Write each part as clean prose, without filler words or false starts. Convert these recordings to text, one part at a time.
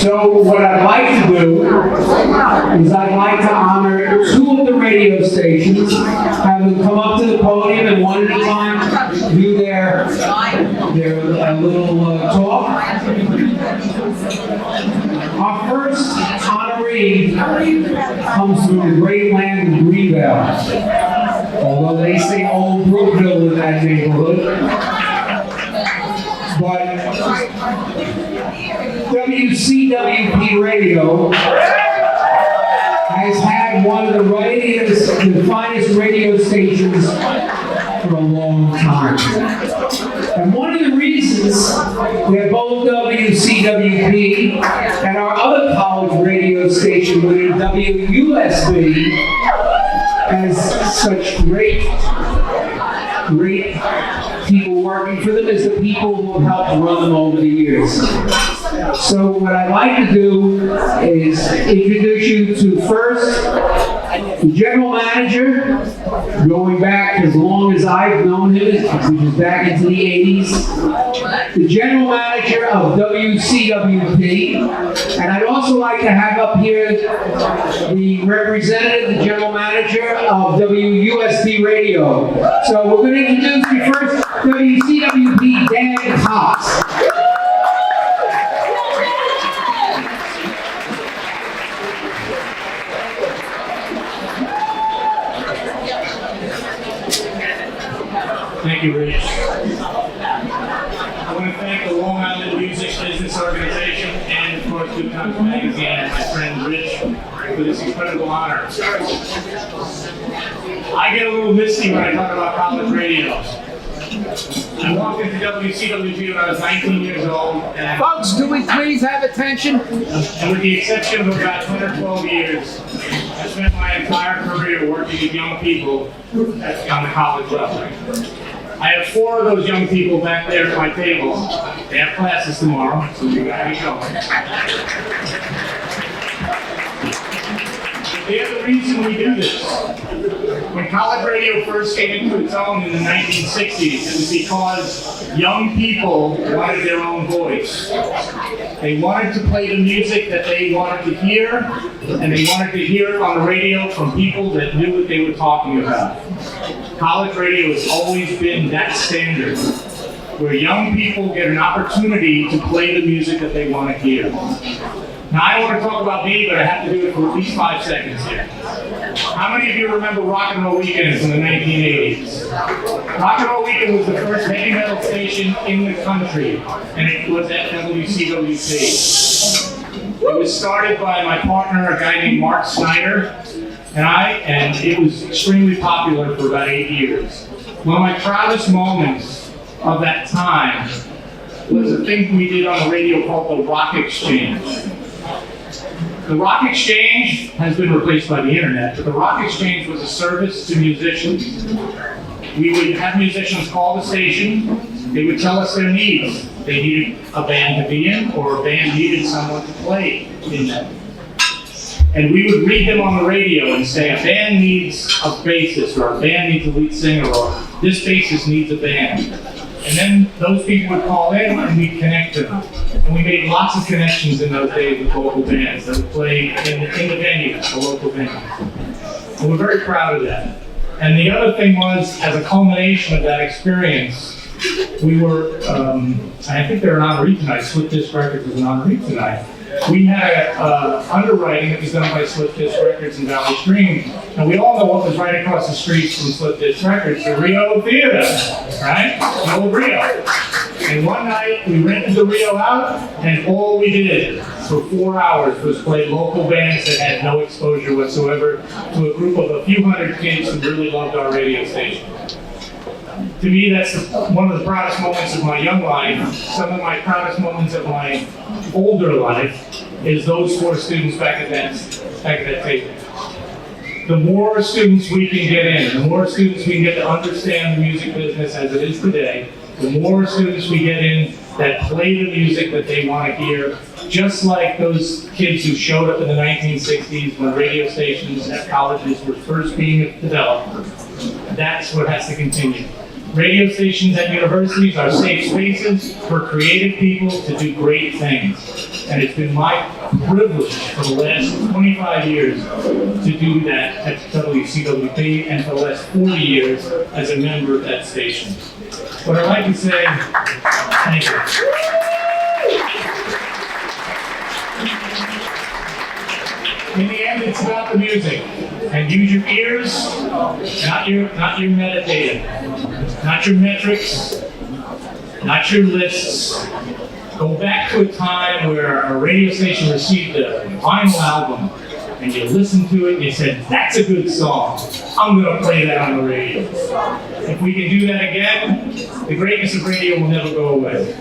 So what I'd like to do is I'd like to honor two of the radio stations, have them come up to the podium and one at a time do their little talk. Our first honoree comes from the great land of Greenville, although they say Old Brookville in that neighborhood. But WCWP Radio has had one of the finest radio stations for a long time. And one of the reasons that both WCWP and our other college radio station, WUSB, has such great people working for them is the people who have helped run them over the years. So what I'd like to do is introduce you to first the general manager, going back as long as I've known him, which is back into the 80s, the general manager of WCWP, and I'd also like to have up here the representative, the general manager of WUSB Radio. So we're going to introduce you first, WCWP Dan Cox. Thank you, Rich. I want to thank the Long Island Music Business Organization and, of course, Good Times Magazine and my friend Rich for this incredible honor. I get a little misty when I talk about college radio. I walked into WCWP when I was 19 years old. And Folks, do we please have attention? And with the exception of about 10 or 12 years, I spent my entire career working with young people on the college level. I have 4 of those young people back there at my table. They have classes tomorrow, so you gotta be going. They're the reason we do this. When college radio first came into its own in the 1960s, it was because young people wanted their own voice. They wanted to play the music that they wanted to hear, and they wanted to hear it on the radio from people that knew what they were talking about. College radio has always been that standard, where young people get an opportunity to play the music that they want to hear. Now, I don't want to talk about me, but I have to do it for at least 5 seconds here. How many of you remember Rock and Roll Weekends in the 1980s? Rock and Roll Weekend was the first heavy metal station in the country, and it was at WCWP. It was started by my partner, a guy named Mark Snyder, and it was extremely popular for about 8 years. One of my proudest moments of that time was a thing we did on the radio called the Rock Exchange. The Rock Exchange has been replaced by the internet, but the Rock Exchange was a service to musicians. We would have musicians call the station. They would tell us their needs. They needed a band to be in, or a band needed someone to play in them. And we would read them on the radio and say, a band needs a bassist, or a band needs a lead singer, or this bassist needs a band. And then those people would call in and we'd connect to them. And we made lots of connections in those days with local bands that would play in the venue, the local venue. And we're very proud of that. And the other thing was, as a culmination of that experience, we were, I think they're an honoree tonight, Split Disc Records is an honoree tonight. We had underwriting that was done by Split Disc Records in Valley Stream. And we all know what was right across the street from Split Disc Records, the Rio Theater, right? The old Rio. And one night we rented the Rio out, and all we did for 4 hours was play local bands that had no exposure whatsoever to a group of a few hundred kids who really loved our radio station. To me, that's one of the proudest moments of my young life. Some of my proudest moments of my older life is those 4 students back at that table. The more students we can get in, the more students we can get to understand the music business as it is today, the more students we get in that play the music that they want to hear, just like those kids who showed up in the 1960s when radio stations at colleges were first being developed. That's what has to continue. Radio stations at universities are safe spaces for creative people to do great things. And it's been my privilege for the last 25 years to do that at WCWP and for the last 40 years as a member of that station. What I'd like to say, thank you. In the end, it's about the music. And use your ears, not your meditative, not your metrics, not your lists. Go back to a time where a radio station received a vinyl album and you listened to it and you said, that's a good song. I'm going to play that on the radio. If we can do that again, the greatness of radio will never go away.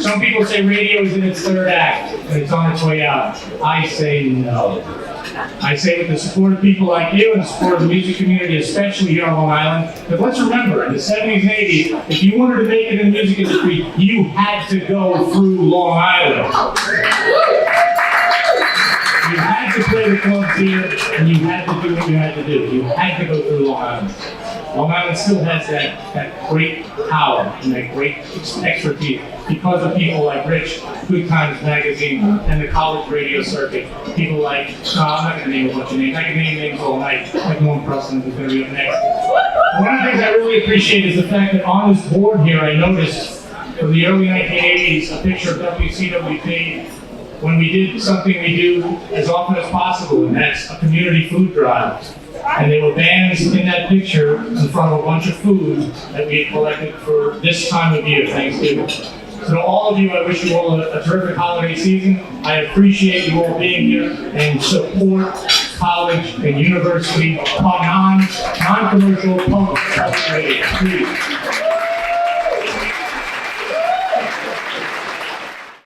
Some people say radio is in its third act and it's on its way out. I say no. I say with the support of people like you and the support of the music community, especially here on Long Island, but let's remember, in the 70s and 80s, if you wanted to make it in the music industry, you had to go through Long Island. You had to play the clubs here, and you had to do what you had to do. You had to go through Long Island. Long Island still has that great power and that great expertise because of people like Rich, Good Times Magazine, and the college radio circuit. People like, no, I'm not going to name a bunch of names. I can name names all night, like Norm Preston, who's going to be up next. One of the things I really appreciate is the fact that on this board here, I noticed from the early 1980s a picture of WCWP when we did something we do as often as possible, and that's a community food drive. And there were bands in that picture in front of a bunch of food that we had collected for this time of year, Thanksgiving. So to all of you, I wish you all a terrific holiday season. I appreciate you all being here and support college and university non-commercial public radio. Please.